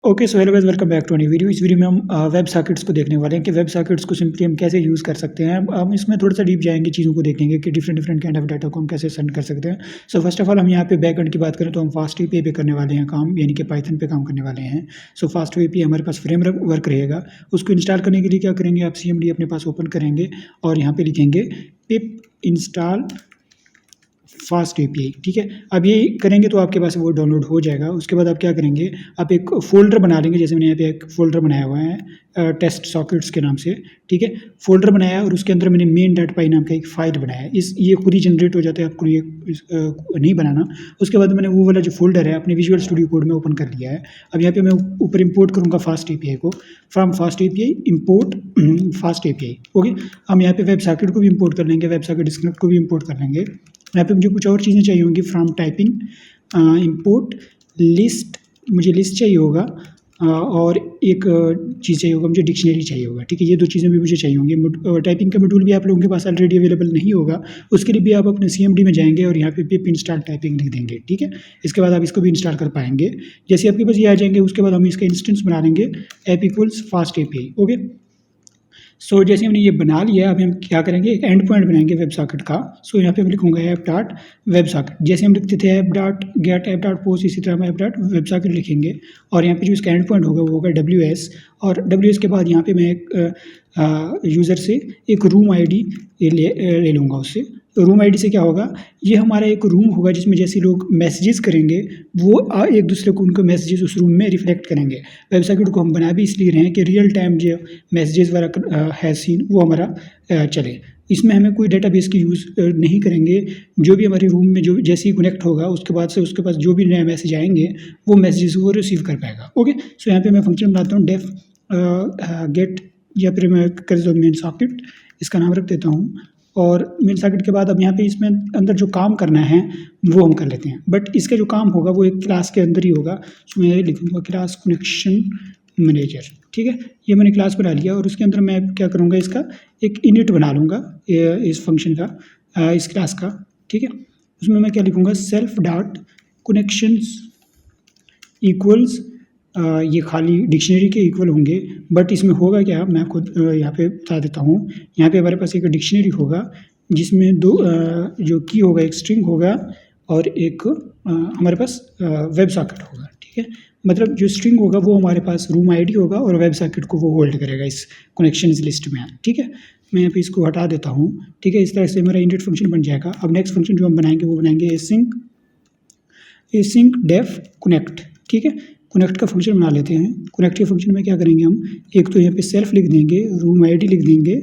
Okay, so hello guys, welcome back to new video. इस video में हम web sockets को देखने वाले हैं कि वेब सॉकेट्स को सिंपली हम कैसे यूज़ कर सकते हैं। हम इसमें थोड़ा सा डीप जाएंगे, चीज़ों को देखेंगे कि different different kind of data को हम कैसे सेंड कर सकते हैं। सो फर्स्ट ऑफ ऑल हम यहाँ पे बैक एंड की बात करें तो हम फास्ट एपीआई पे करने वाले हैं काम, यानी कि पाइथन पे काम करने वाले हैं। सो फास्ट एपीआई हमारे पास फ्रेमवर्क रहेगा। उसको इंस्टॉल करने के लिए क्या करेंगे, आप सीएमडी अपने पास ओपन करेंगे और यहाँ पे लिखेंगे पिप इंस्टॉल फास्ट एपीआई। ठीक है, अब ये करेंगे तो आपके पास वो डाउनलोड हो जाएगा। उसके बाद आप क्या करेंगे, आप एक फ़ोल्डर बना लेंगे। जैसे मैंने यहाँ पे एक फ़ोल्डर बनाया हुआ है टेस्ट सॉकेट्स के नाम से। ठीक है, फ़ोल्डर बनाया है और उसके अंदर मैंने मेन डॉट पाई नाम का एक फ़ाइल बनाया है। ये खुद ही जनरेट हो जाता है, आपको ये नहीं बनाना। उसके बाद मैंने वो वाला जो फ़ोल्डर है अपने विजुअल स्टूडियो कोड में ओपन कर लिया है। अब यहाँ पे मैं ऊपर इंपोर्ट करूँगा फास्ट एपीआई को। From fast API import fast API. Okay, हम यहाँ पे वेब सॉकेट को भी इंपोर्ट कर लेंगे, वेब सॉकेट डिस्कनेक्ट को भी इंपोर्ट कर लेंगे। यहाँ पे मुझे कुछ और चीज़ें चाहिए होंगी। फ्रॉम टाइपिंग इंपोर्ट लिस्ट, मुझे लिस्ट चाहिए होगा और एक चीज़ चाहिए होगा, मुझे डिक्शनरी चाहिए होगा। ठीक है, ये दो चीज़ें भी मुझे चाहिए होंगी। टाइपिंग का मॉड्यूल भी आप लोगों के पास ऑलरेडी अवेलेबल नहीं होगा, उसके लिए भी आप अपने सीएमडी में जाएंगे और यहाँ पे पिप इंस्टॉल टाइपिंग लिख देंगे। ठीक है, इसके बाद आप इसको भी इंस्टॉल कर पाएंगे। जैसे आपके पास ये आ जाएंगे, उसके बाद हम इसका इंस्टेंस बना लेंगे app equals Fast API. Okay, so जैसे हमने ये बना लिया, अभी हम क्या करेंगे, एक एंड पॉइंट बनाएंगे वेब सॉकेट का। सो यहाँ पे मैं लिखूंगा ऐप डॉट वेब सॉकेट। जैसे हम लिखते थे app dot gate app dot post, इसी तरह हम ऐप डॉट वेब सॉकेट लिखेंगे। और यहाँ पे जो इसका एंड पॉइंट होगा वो होगा WS। और WS के बाद यहाँ पे मैं एक यूज़र से एक रूम आईडी ले लूँगा उससे। तो रूम आईडी से क्या होगा, ये हमारा एक रूम होगा जिसमें जैसे लोग मैसेजेस करेंगे वो एक दूसरे को उनको मैसेजेस उस रूम में रिफ्लेक्ट करेंगे। वेब सॉकेट को हम बना भी इसलिए रहे हैं कि रियल टाइम जो मैसेजेस वाला है सीन वो हमारा चले। इसमें हमें कोई डेटाबेस की यूज़ नहीं करेंगे। जो भी हमारे रूम में जो जैसे ही कनेक्ट होगा उसके बाद से उसके पास जो भी नए मैसेज आएंगे वो मैसेजेस वो रिसीव कर पाएगा। ओके, सो यहाँ पे मैं फंक्शन बनाता हूँ डेफ गेट, या फिर मैं कर देता हूँ मेन सॉकेट, इसका नाम रख देता हूँ। और मेन सॉकेट के बाद अब यहाँ पे इसमें अंदर जो काम करना है वो हम कर लेते हैं। बट इसका जो काम होगा वो एक क्लास के अंदर ही होगा। तो मैं लिखूँगा क्लास कनेक्शन मैनेजर। ठीक है, ये मैंने क्लास बना लिया और उसके अंदर मैं क्या करूँगा, इसका एक इनिट बना लूँगा इस फंक्शन का, इस क्लास का। ठीक है, उसमें मैं क्या लिखूँगा, सेल्फ डॉट कनेक्शंस इक्वल्स, ये खाली डिक्शनरी के इक्वल होंगे। बट इसमें होगा क्या, मैं खुद यहाँ पे बता देता हूँ। यहाँ पे हमारे पास एक डिक्शनरी होगा जिसमें दो जो की होगा, एक स्ट्रिंग होगा और एक हमारे पास वेब सॉकेट होगा। ठीक है, मतलब जो स्ट्रिंग होगा वो हमारे पास रूम आईडी होगा और वेब सॉकेट को वो होल्ड करेगा इस कनेक्शंस लिस्ट में। ठीक है, मैं यहाँ पे इसको हटा देता हूँ। ठीक है, इस तरह से हमारा इनिट फंक्शन बन जाएगा। अब नेक्स्ट फंक्शन जो हम बनाएंगे वो बनाएंगे एसिंक डेफ कनेक्ट। ठीक है, कनेक्ट का फंक्शन बना लेते हैं। कनेक्ट के फंक्शन में क्या करेंगे हम, एक तो यहाँ पे सेल्फ लिख देंगे, रूम आईडी लिख देंगे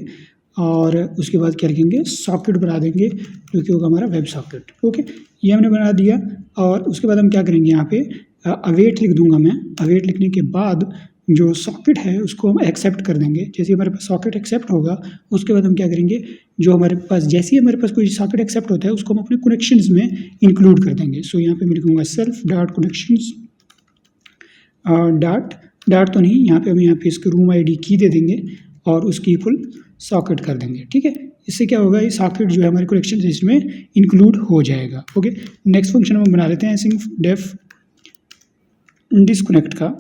और उसके बाद क्या लिखेंगे, सॉकेट बना देंगे जो कि होगा हमारा वेब सॉकेट। ओके, ये हमने बना दिया। और उसके बाद हम क्या करेंगे, यहाँ पे अवेट लिख दूंगा मैं। अवेट लिखने के बाद जो सॉकेट है उसको हम एक्सेप्ट कर देंगे। जैसे हमारे पास सॉकेट एक्सेप्ट होगा उसके बाद हम क्या करेंगे, जो हमारे पास जैसे ही हमारे पास कोई सॉकेट एक्सेप्ट होता है उसको हम अपने कनेक्शंस में इंक्लूड कर देंगे। सो यहाँ पे मैं लिखूँगा सेल्फ डॉट कनेक्शंस डॉट तो नहीं, यहाँ पे हम यहाँ पे इसको रूम आईडी की दे देंगे और उसकी फुल सॉकेट कर देंगे। ठीक है, इससे क्या होगा, ये सॉकेट जो है हमारे कनेक्शन लिस्ट में इंक्लूड हो जाएगा। ओके, नेक्स्ट फंक्शन हम बना लेते हैं सिंक डेफ डिस्कनेक्ट का।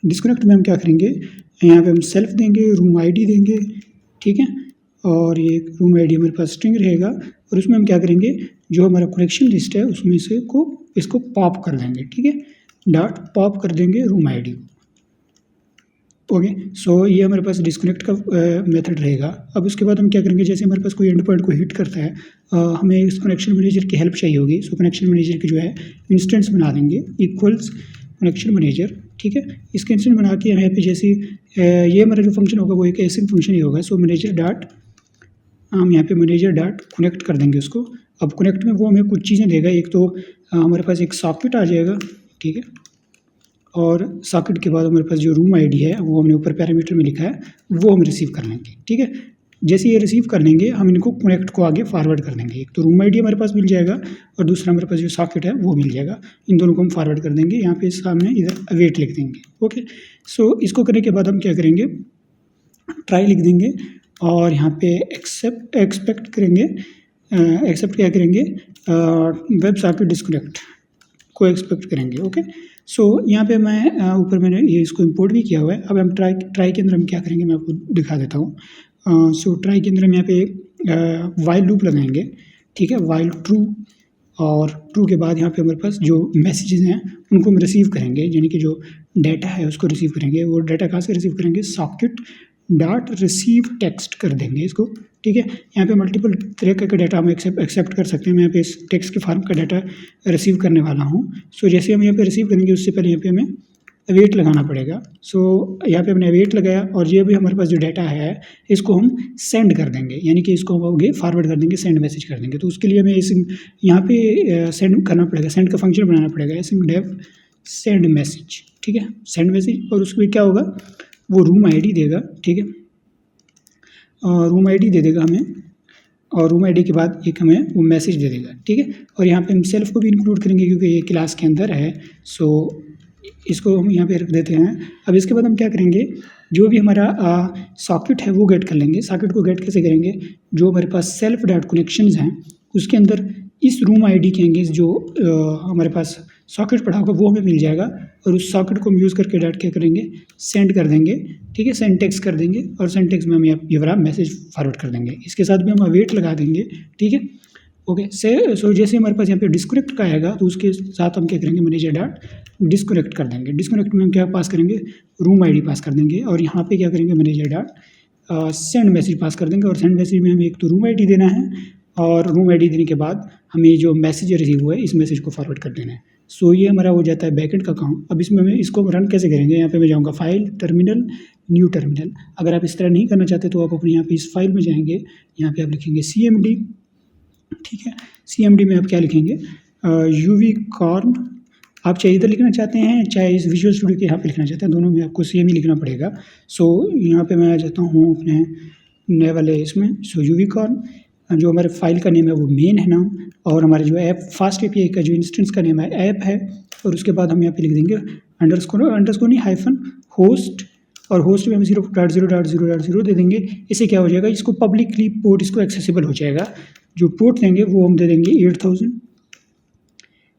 डिस्कनेक्ट में हम क्या करेंगे, यहाँ पे हम सेल्फ देंगे, रूम आईडी देंगे। ठीक है, और ये रूम आईडी हमारे पास स्ट्रिंग रहेगा और उसमें हम क्या करेंगे, जो हमारा कनेक्शन लिस्ट है उसमें से इसको पॉप कर देंगे। ठीक है, डॉट पॉप कर देंगे रूम आईडी। ओके, सो ये हमारे पास डिस्कनेक्ट का मेथड रहेगा। अब उसके बाद हम क्या करेंगे, जैसे हमारे पास कोई एंड पॉइंट को हिट करता है, हमें इस कनेक्शन मैनेजर की हेल्प चाहिए होगी। सो कनेक्शन मैनेजर की जो है इंस्टेंस बना देंगे इक्वल्स कनेक्शन मैनेजर। ठीक है, इसके इंस्टेंस बना के यहाँ पे जैसे ये हमारा जो फंक्शन होगा वो एक एसिंक फंक्शन ही होगा। सो मैनेजर डॉट, हम यहाँ पे मैनेजर डॉट कनेक्ट कर देंगे उसको। अब कनेक्ट में वो हमें कुछ चीज़ें देगा। एक तो हमारे पास एक सॉकेट आ जाएगा। ठीक है, और सॉकेट के बाद हमारे पास जो रूम आईडी है वो हमने ऊपर पैरामीटर में लिखा है वो हम रिसीव कर लेंगे। ठीक है, जैसे ये रिसीव कर लेंगे हम इनको कनेक्ट को आगे फॉरवर्ड कर देंगे। एक तो रूम आईडी हमारे पास मिल जाएगा और दूसरा हमारे पास जो सॉकेट है वो मिल जाएगा। इन दोनों को हम फॉरवर्ड कर देंगे। यहाँ पे सामने इधर अवेट लिख देंगे। ओके, सो इसको करने के बाद हम क्या करेंगे, ट्राई लिख देंगे और यहाँ पे एक्सपेक्ट करेंगे, एक्सेप्ट क्या करेंगे, वेब सॉकेट डिस्कनेक्ट को एक्सपेक्ट करेंगे। ओके, सो यहाँ पे मैं ऊपर मैंने ये इसको इंपोर्ट भी किया हुआ है। अब हम ट्राई के अंदर हम क्या करेंगे मैं आपको दिखा देता हूँ। सो ट्राई के अंदर हम यहाँ पे वाइल लूप लगाएंगे, ठीक है, वाइल ट्रू, और ट्रू के बाद यहाँ पे हमारे पास जो मैसेजेस हैं उनको हम रिसीव करेंगे, यानी कि जो डाटा है उसको रिसीव करेंगे। वो डाटा कहाँ से रिसीव करेंगे, सॉकेट डॉट रिसीव टेक्स्ट कर देंगे इसको, ठीक है। यहाँ पे मल्टीपल तरह का डाटा हम एक्सेप्ट कर सकते हैं। मैं यहाँ पे इस टेक्स्ट के फॉर्म का डाटा रिसीव करने वाला हूँ। सो जैसे हम यहाँ पे रिसीव करेंगे उससे पहले यहाँ पे हमें अवेट लगाना पड़ेगा। सो यहाँ पे हमने अवेट लगाया और ये भी हमारे पास जो डाटा है इसको हम सेंड कर देंगे, यानी कि इसको हम आगे फॉरवर्ड कर देंगे, सेंड मैसेज कर देंगे। तो उसके लिए हमें इस यहाँ पे सेंड करना पड़ेगा, सेंड का फंक्शन बनाना पड़ेगा, डेव सेंड मैसेज, ठीक है, सेंड मैसेज। और उसमें क्या होगा, वो रूम आईडी देगा, ठीक है, रूम आईडी दे देगा हमें, और रूम आईडी के बाद एक हमें वो मैसेज दे देगा, ठीक है। और यहाँ पे हम सेल्फ को भी इंक्लूड करेंगे क्योंकि ये क्लास के अंदर है। सो इसको हम यहाँ पे रख देते हैं। अब इसके बाद हम क्या करेंगे, जो भी हमारा सॉकेट है वो गेट कर लेंगे। सॉकेट को गेट कैसे करेंगे, जो हमारे पास सेल्फ डॉट कनेक्शंस हैं उसके अंदर इस रूम आईडी के एंगेज जो हमारे पास सॉकेट पड़ा होगा वो हमें मिल जाएगा, और उस सॉकेट को हम यूज़ करके डाट क्या करेंगे, सेंड कर देंगे, ठीक है, सेंड टेक्स्ट कर देंगे, और सेंड टेक्स्ट में हम ये वाला मैसेज फॉरवर्ड कर देंगे। इसके साथ भी हम अवेट लगा देंगे, ठीक है, ओके। सो जैसे हमारे पास यहाँ पे डिस्कनेक्ट का आएगा तो उसके साथ हम क्या करेंगे, मैनेजर डॉट डिस्कनेक्ट कर देंगे। डिस्कनेक्ट में हम क्या पास करेंगे, रूम आईडी पास कर देंगे, और यहाँ पे क्या करेंगे, manager dot send message pass कर देंगे। और सेंड मैसेज में हमें एक तो रूम आईडी देना है, और रूम आईडी देने के बाद हमें जो मैसेज रिसीव हुआ है इस मैसेज को फॉरवर्ड कर देना है। सो ये हमारा हो जाता है बैकएंड का काम। अब इसमें मैं इसको रन कैसे करेंगे, यहाँ पे मैं जाऊँगा फाइल, टर्मिनल, न्यू टर्मिनल। अगर आप इस तरह नहीं करना चाहते तो आप अपने यहाँ पे इस फाइल में जाएंगे, यहाँ पे आप लिखेंगे CMD, ठीक है। CMD में आप क्या लिखेंगे, यूनिकॉर्न। आप चाहे इधर लिखना चाहते हैं चाहे इस विजुअल स्टूडियो के यहाँ पे लिखना चाहते हैं, दोनों में आपको सेम ही लिखना पड़ेगा। सो यहाँ पे मैं आ जाता हूँ अपने नए वाले इसमें। सो यूनिकॉर्न, जो हमारे फाइल का नेम है वो मेन है नाम, और हमारे जो ऐप फास्ट API का जो इंस्टेंस का नेम है ऐप है। और उसके बाद हम यहाँ पे लिख देंगे अंडरस्कोर नहीं हाइफन होस्ट, और होस्ट में हम 0.0.0.0 दे देंगे। इससे क्या हो जाएगा, इसको पब्लिकली पोर्ट इसको एक्सेसिबल हो जाएगा। जो पोर्ट देंगे वो हम दे देंगे 8000,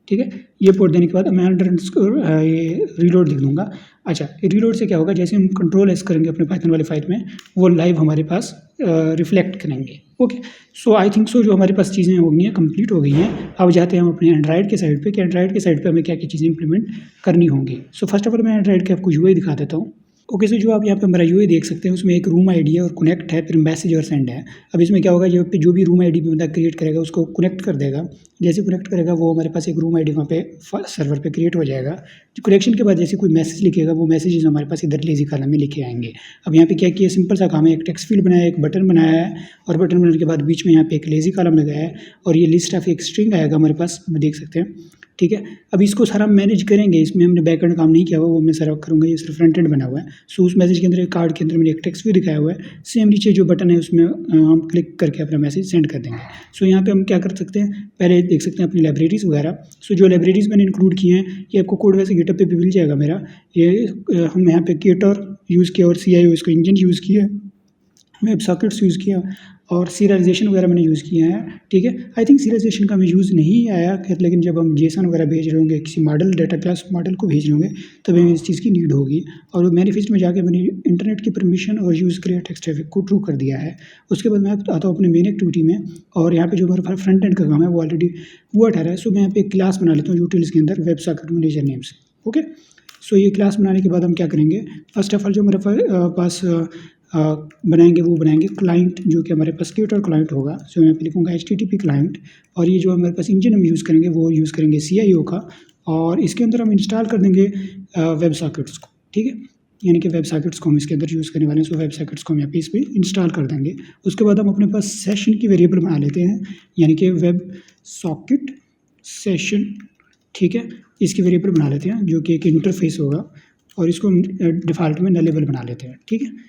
ठीक है। ये पोर्ट देने के बाद मैं अंडरस्कोर ये रीलोड लिख दूँगा। अच्छा, रीलोड से क्या होगा, जैसे हम कंट्रोल एस करेंगे अपने पाइथन वाले फाइल में वो लाइव हमारे पास रिफ्लेक्ट करेंगे, okay. So I think so जो हमारे पास चीज़ें हो गई हैं, कंप्लीट हो गई हैं। अब जाते हैं हम अपने एंड्राइड के साइड पे कि एंड्राइड के साइड पे हमें क्या क्या चीज़ें इंप्लीमेंट करनी होंगी। सो फर्स्ट ऑफ ऑल मैं एंड्राइड के आपको UI दिखा देता हूँ। ओके, सो जो आप यहाँ पे हमारा UI देख सकते हैं उसमें एक रूम आईडी है और कनेक्ट है, फिर मैसेज और सेंड है। अब इसमें क्या होगा, जो भी रूम आईडी बंदा क्रिएट करेगा उसको कनेक्ट कर देगा। जैसे कनेक्ट करेगा वो हमारे पास एक रूम आईडी वहाँ पे सर्वर पे क्रिएट हो जाएगा। जो कनेक्शन के बाद जैसे कोई मैसेज लिखेगा वो मैसेजेस हमारे पास इधर लेजी कॉलम में लिखे आएंगे। अब यहाँ पे क्या किया, सिंपल सा काम है, एक टेक्स्ट फील्ड बनाया, एक बटन बनाया है, और बटन बनाने के बाद बीच में यहाँ पे एक लेजी कॉलम लगाया है, और ये लिस्ट ऑफ एक स्ट्रिंग आएगा हमारे पास, हम देख सकते हैं, ठीक है। अब इसको सारा मैनेज करेंगे, इसमें हमने बैकएंड काम नहीं किया हुआ, वो मैं सारा करूँगा, ये सिर्फ फ्रंट एंड बना हुआ है। सो उस मैसेज के अंदर एक कार्ड के अंदर मैंने एक टेक्स्ट भी दिखाया हुआ है, सेम नीचे जो बटन है उसमें हम क्लिक करके अपना मैसेज सेंड कर देंगे। सो यहाँ पे हम क्या कर सकते हैं, पहले देख सकते हैं अपनी लाइब्रेरीज़ वगैरह। सो जो लाइब्रेरीज़ मैंने इंक्लूड की हैं ये आपको कोड वैसे गिटहब पे भी मिल जाएगा मेरा। ये हम यहाँ पे केटर यूज़ किया, और CIO इसको इंजन यूज़ किया, वेब सॉकेट्स यूज़ किया, और सीरियलाइजेशन वगैरह मैंने यूज़ किया है, ठीक है। आई थिंक सीरियलाइजेशन का हमें यूज़ नहीं आया खैर, लेकिन जब हम JSON वगैरह भेज रहे होंगे, किसी मॉडल डाटा क्लास मॉडल को भेज रहे होंगे, तब हमें इस चीज़ की नीड होगी। और मैनिफेस्ट में जाके मैंने इंटरनेट की परमिशन और यूज़ क्रिएट टेक्स्ट ट्रैफिक को ट्रू कर दिया है। उसके बाद मैं आता हूँ अपने मेन एक्टिविटी में, और यहाँ पे जो हमारा फ्रंट एंड का काम है वो ऑलरेडी हुआ ठहरा है। सो मैं यहाँ पे एक क्लास बना लेता हूँ यूटिल्स के अंदर, वेब सॉकेट मैनेजर नेम से, ओके। सो ये क्लास बनाने के बाद हम क्या करेंगे, फर्स्ट ऑफ ऑल जो हमारे पास बनाएंगे वो बनाएंगे क्लाइंट, जो कि हमारे पास केटर क्लाइंट होगा। सो मैं यहाँ पे लिखूँगा HTTP क्लाइंट, और ये जो हमारे पास इंजन हम यूज़ करेंगे वो यूज़ करेंगे CIO का, और इसके अंदर हम इंस्टॉल कर देंगे वेब सॉकेट्स को, ठीक है, यानी कि वेब सॉकेट्स को हम इसके अंदर यूज़ करने वाले हैं। सो वेब सॉकेट्स को हम यहाँ पे इस पर इंस्टॉल कर देंगे। उसके बाद हम अपने पास सेशन की वेरिएबल बना लेते हैं, यानी कि वेब सॉकेट सेशन, ठीक है, इसकी वेरिएबल बना लेते हैं जो कि एक इंटरफेस होगा, और इसको हम डिफ़ॉल्ट में नलेबल बना लेते हैं, ठीक है।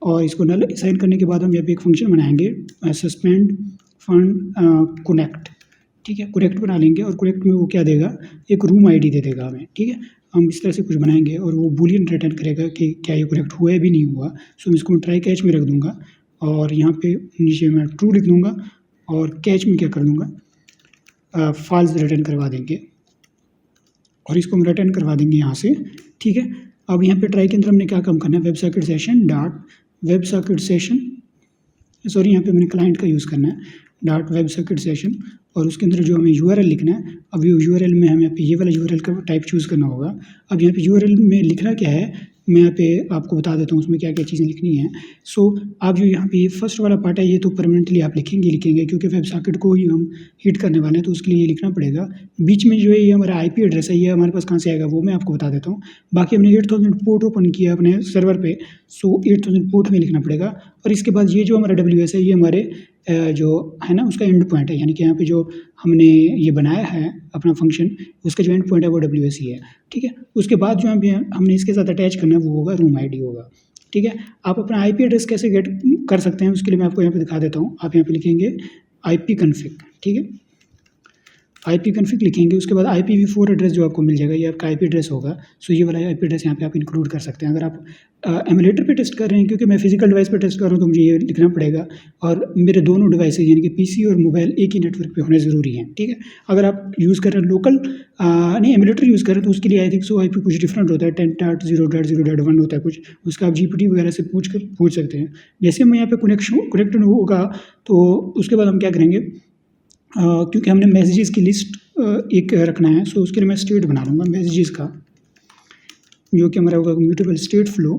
और इसको नल असाइन करने के बाद हम यहाँ पे एक फंक्शन बनाएंगे सस्पेंड फंड कनेक्ट, ठीक है, कनेक्ट बना लेंगे, और कनेक्ट में वो क्या देगा, एक रूम आईडी दे देगा हमें, ठीक है। हम इस तरह से कुछ बनाएंगे और वो बूलियन रिटर्न करेगा कि क्या ये कनेक्ट हुआ है भी नहीं हुआ। सो इसको मैं ट्राई कैच में रख दूँगा, और यहाँ पे नीचे मैं ट्रू लिख दूँगा, और कैच में क्या कर दूँगा, फॉल्स रिटर्न करवा देंगे। और इसको हम रिटर्न करवा देंगे यहाँ से, ठीक है। अब यहाँ पे ट्राई के अंदर हमने क्या काम करना है, web socket session dot web socket session, sorry यहाँ पे मैंने क्लाइंट का यूज़ करना है, डॉट वेब सॉकेट सेशन, और उसके अंदर जो हमें यूआरएल लिखना है। अब यूआरएल में हमें यहाँ पे ये वाला यूआरएल का टाइप चूज़ करना होगा। अब यहाँ पे यूआरएल में लिखना क्या है, मैं यहाँ पे आपको बता देता हूँ उसमें क्या क्या चीज़ें लिखनी है। सो आप जो यहाँ पे ये फर्स्ट वाला पार्ट है ये तो परमानेंटली आप लिखेंगे क्योंकि वेब सॉकेट को ही हम हिट करने वाले हैं, तो उसके लिए ये लिखना पड़ेगा। बीच में जो है ये हमारा आईपी एड्रेस है, ये हमारे पास कहाँ से आएगा वो मैं आपको बता देता हूँ। बाकी हमने 8000 पोर्ट ओपन किया अपने सर्वर पे, सो 8000 पोर्ट में लिखना पड़ेगा। और इसके बाद ये जो हमारा WS है ये हमारे जो है ना उसका एंड पॉइंट है, यानी कि यहाँ पे जो हमने ये बनाया है अपना फंक्शन, उसका जो एंड पॉइंट है वो WS ही है, ठीक है। उसके बाद जो हमने इसके साथ अटैच करना है वो होगा रूम आईडी होगा, ठीक है। आप अपना आईपी एड्रेस कैसे गेट कर सकते हैं उसके लिए मैं आपको यहाँ पे दिखा देता हूँ। आप यहाँ पे लिखेंगे ipconfig, ठीक है, ipconfig लिखेंगे। उसके बाद IPv4 एड्रेस जो आपको मिल जाएगा ये आपका आईपी एड्रेस होगा। सो ये वाला आईपी एड्रेस यहाँ पे आप इंक्लूड कर सकते हैं। अगर आप एमुलेटर पे टेस्ट कर रहे हैं, क्योंकि मैं फिजिकल डिवाइस पे टेस्ट कर रहा हूँ तो मुझे ये लिखना पड़ेगा, और मेरे दोनों डिवाइसेज यानी कि पीसी और मोबाइल एक ही नेटवर्क पे होने ज़रूरी हैं, ठीक है। अगर आप यूज़ कर रहे हैं लोकल नहीं एमुलेटर यूज़ कर रहे हैं तो उसके लिए आई थिंक सो आईपी कुछ डिफरेंट होता है, 10.0.0.1 होता है कुछ, उसका आप GPT वगैरह से पूछ सकते हैं। जैसे हम यहाँ पे कनेक्टेड होगा तो उसके बाद हम क्या करेंगे, क्योंकि हमने मैसेजेस की लिस्ट एक रखना है, सो उसके लिए मैं स्टेट बना लूँगा मैसेजेस का, जो कि हमारा होगा म्यूटेबल स्टेट फ्लो,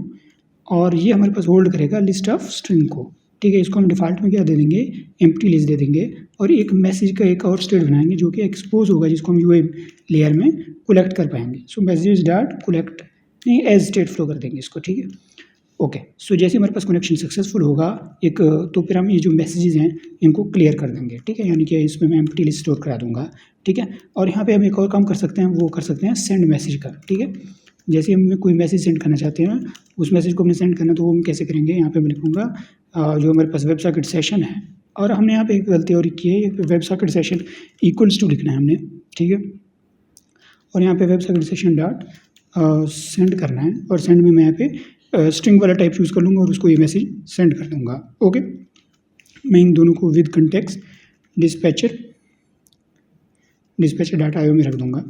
और ये हमारे पास होल्ड करेगा लिस्ट ऑफ स्ट्रिंग को, ठीक है। इसको हम डिफ़ॉल्ट में क्या दे देंगे, एम्प्टी लिस्ट दे देंगे, और एक मैसेज का एक और स्टेट बनाएंगे जो कि एक्सपोज होगा, जिसको हम यूआई लेयर में कलेक्ट कर पाएंगे। सो मैसेजेस डॉट कलेक्ट नहीं एज स्टेट फ्लो कर देंगे इसको, ठीक है। ओके, सो जैसे हमारे पास कनेक्शन सक्सेसफुल होगा एक, तो फिर हम ये जो मैसेजेस हैं इनको क्लियर कर देंगे, ठीक है, यानी कि इसमें मैं एम्प्टी लिस्ट स्टोर करा दूंगा, ठीक है। और यहाँ पे हम एक और काम कर सकते हैं, वो कर सकते हैं सेंड मैसेज का, ठीक है। जैसे हम कोई मैसेज सेंड करना चाहते हैं, उस मैसेज को हमने सेंड करना, तो वो हम कैसे करेंगे, यहाँ पे मैं लिखूँगा जो हमारे पास वेब सॉकेट सेशन है, और हमने यहाँ पे एक गलती और की है, web socket session equals to लिखना है हमने, ठीक है। और यहाँ पे web socket session dot send करना है, और सेंड में मैं यहाँ पे स्ट्रिंग वाला टाइप यूज़ कर लूँगा और उसको ये मैसेज सेंड कर दूँगा। ओके, मैं इन दोनों को with context dispatcher dot IO में रख दूँगा,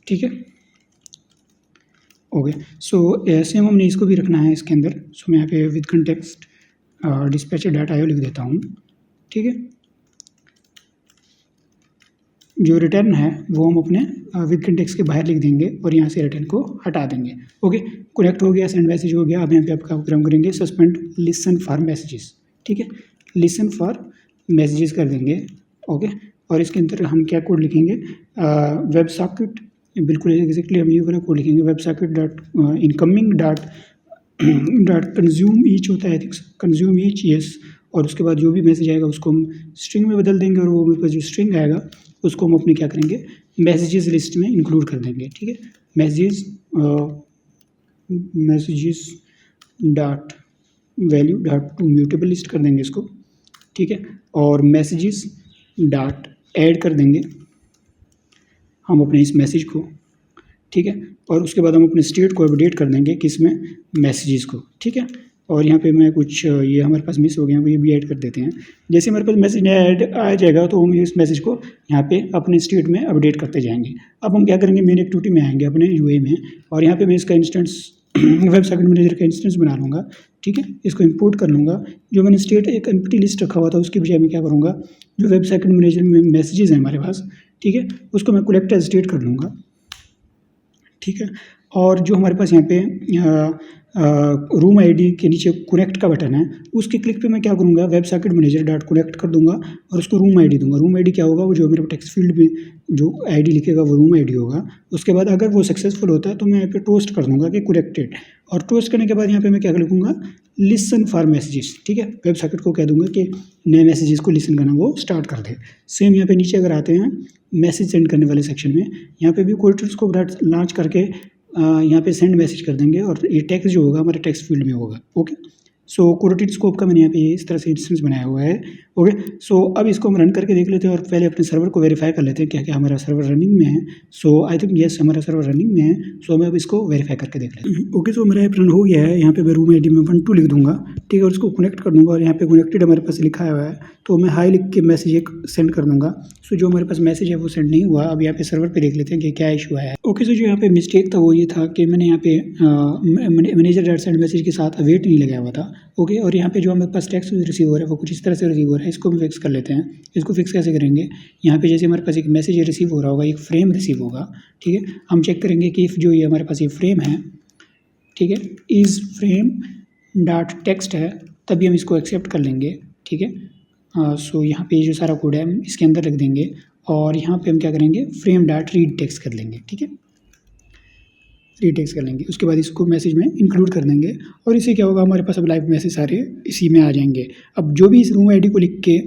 ठीक है। ओके, सो सेम हमने इसको भी रखना है इसके अंदर। सो मैं यहाँ पे with context dispatcher dot IO लिख देता हूँ, ठीक है। जो रिटर्न है वो हम अपने विद कंटेक्स्ट के बाहर लिख देंगे और यहाँ से रिटर्न को हटा देंगे। ओके, कनेक्ट हो गया, सेंड मैसेज हो गया। अब यहाँ पे आप काम करेंगे सस्पेंड लिसन फॉर मैसेजेस, ठीक है, लिसन फॉर मैसेजेस कर देंगे। ओके, और इसके अंदर हम क्या कोड लिखेंगे, वेब सॉकेट, बिल्कुल एग्जैक्टली हम ये वाला कोड लिखेंगे, web socket dot incoming dot consume each होता है, कंज्यूम ईच, यस। और उसके बाद जो भी मैसेज आएगा उसको हम स्ट्रिंग में बदल देंगे, और वो मेरे पास जो स्ट्रिंग आएगा उसको हम अपने क्या करेंगे, मैसेजेस लिस्ट में इंक्लूड कर देंगे, ठीक है। Messages dot value dot to mutable list कर देंगे इसको, ठीक है। और मैसेजेस डॉट ऐड कर देंगे हम अपने इस मैसेज को, ठीक है। और उसके बाद हम अपने स्टेट को अपडेट कर देंगे किसमें, मैसेजेस को, ठीक है। और यहाँ पे मैं कुछ ये हमारे पास मिस हो गया, वो ये भी ऐड कर देते हैं। जैसे हमारे पास मैसेज ऐड आ जाएगा तो हम इस मैसेज को यहाँ पे अपने स्टेट में अपडेट करते जाएंगे। अब हम क्या करेंगे, मेन एक्टिविटी में आएंगे अपने यूआई में, और यहाँ पे मैं इसका इंस्टेंस वेब सॉकेट मैनेजर का इंस्टेंस बना लूँगा, ठीक है। इसको इंपोर्ट कर लूँगा। जो मैंने स्टेट एक एम्प्टी लिस्ट रखा हुआ था उसकी बजाय मैं क्या करूँगा, जो वेब सॉकेट मैनेजर में मैसेजेस हैं हमारे पास, ठीक है, उसको मैं कलेक्ट एज स्टेट कर लूँगा, ठीक है। और जो हमारे पास यहाँ पे रूम आईडी के नीचे कनेक्ट का बटन है, उसके क्लिक पे मैं क्या करूँगा, web socket manager dot connect कर दूंगा और उसको रूम आईडी दूंगा। रूम आईडी क्या होगा, वो जो मेरे टेक्स्ट फील्ड में जो आईडी लिखेगा वो रूम आईडी होगा। उसके बाद अगर वो सक्सेसफुल होता है तो मैं यहाँ पे टोस्ट कर दूंगा कि कनेक्टेड, और टोस्ट करने के बाद यहाँ पे मैं क्या लिखूँगा, लिसन फॉर मैसेजेस, ठीक है। वेब सॉकेट को कह दूंगा कि नए मैसेजेस को लिसन करना वो स्टार्ट कर दे। सेम यहाँ पे नीचे अगर आते हैं मैसेज सेंड करने वाले सेक्शन में, यहाँ पे भी कोर्टर्स को लॉन्च करके यहाँ पे सेंड मैसेज कर देंगे, और ये टेक्स्ट जो होगा हमारे टेक्स्ट फील्ड में होगा। ओके, सो कोरोटिस्कोप का मैंने यहाँ पे इस तरह से इंस्टेंस बनाया हुआ है। ओके, सो अब इसको हम रन करके देख लेते हैं और पहले अपने सर्वर को वेरीफाई कर लेते हैं क्या क्या हमारा सर्वर रनिंग में है। सो आई थिंक यस, हमारा सर्वर रनिंग में है। सो मैं अब इसको वेरीफाई करके देख लेते हैं। ओके, सो मेरा ऐप रन हो गया है। यहाँ पे मैं रूम आईडी में 12 लिख दूंगा, ठीक है, और इसको कनेक्ट कर दूंगा और यहाँ पे कनेक्टेड हमारे पास लिखा हुआ है, तो मैं हाई लिख के मैसेज एक सेंड कर दूंगा। सो जो हमारे पास मैसेज है वो सेंड नहीं हुआ। अब यहाँ पे सर्वर पे देख लेते हैं कि क्या इशू है। ओके, सो जो यहाँ पे मिस्टेक था वो ये था कि मैंने यहाँ पे मैनेजर डॉट सेंड मैसेज के साथ वेट नहीं लगाया हुआ था। ओके, और यहाँ पे जो हमारे पास टेक्स्ट रिसीव हो रहा है वो कुछ इस तरह से रिसीव हो रहा है। इसको हम फिक्स कर लेते हैं। इसको फिक्स कैसे करेंगे, यहाँ पे जैसे हमारे पास एक मैसेज रिसीव हो रहा होगा, एक फ्रेम रिसीव होगा, ठीक है, हम चेक करेंगे कि जो ये हमारे पास ये फ्रेम है, ठीक है, इज़ फ्रेम डॉट टेक्स्ट है, तभी हम इसको एक्सेप्ट कर लेंगे, ठीक है। सो यहाँ पे जो सारा कोड है हम इसके अंदर रख देंगे और यहाँ पे हम क्या करेंगे, फ्रेम डॉट रीड टेक्स्ट कर लेंगे, ठीक है, रीड टेक्स्ट कर लेंगे। उसके बाद इसको मैसेज में इंक्लूड कर देंगे और इससे क्या होगा, हमारे पास अब लाइव मैसेज सारे इसी में आ जाएंगे। अब जो भी इस रूम आईडी को लिख के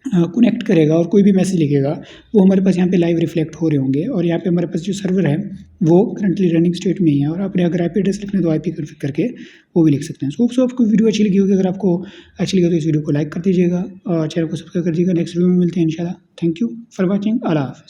कनेक्ट करेगा और कोई भी मैसेज लिखेगा वो हमारे पास यहाँ पे लाइव रिफ्लेक्ट हो रहे होंगे। और यहाँ पे हमारे पास जो सर्वर है वो करंटली रनिंग स्टेट में ही है। और आपने अगर आईपी एड्रेस लिखना है तो आईपी कन्फिग करके वो भी लिख सकते हैं। सो आपको वीडियो अच्छी लगी होगी, अगर आपको अच्छी लगी तो इस वीडियो को लाइक कर दीजिएगा और चैनल को सब्सक्राइब कर दीजिएगा। नेक्स्ट वीडियो में मिलते हैं इंशाल्लाह। Thank you for watching. Allah हाफ़िज़।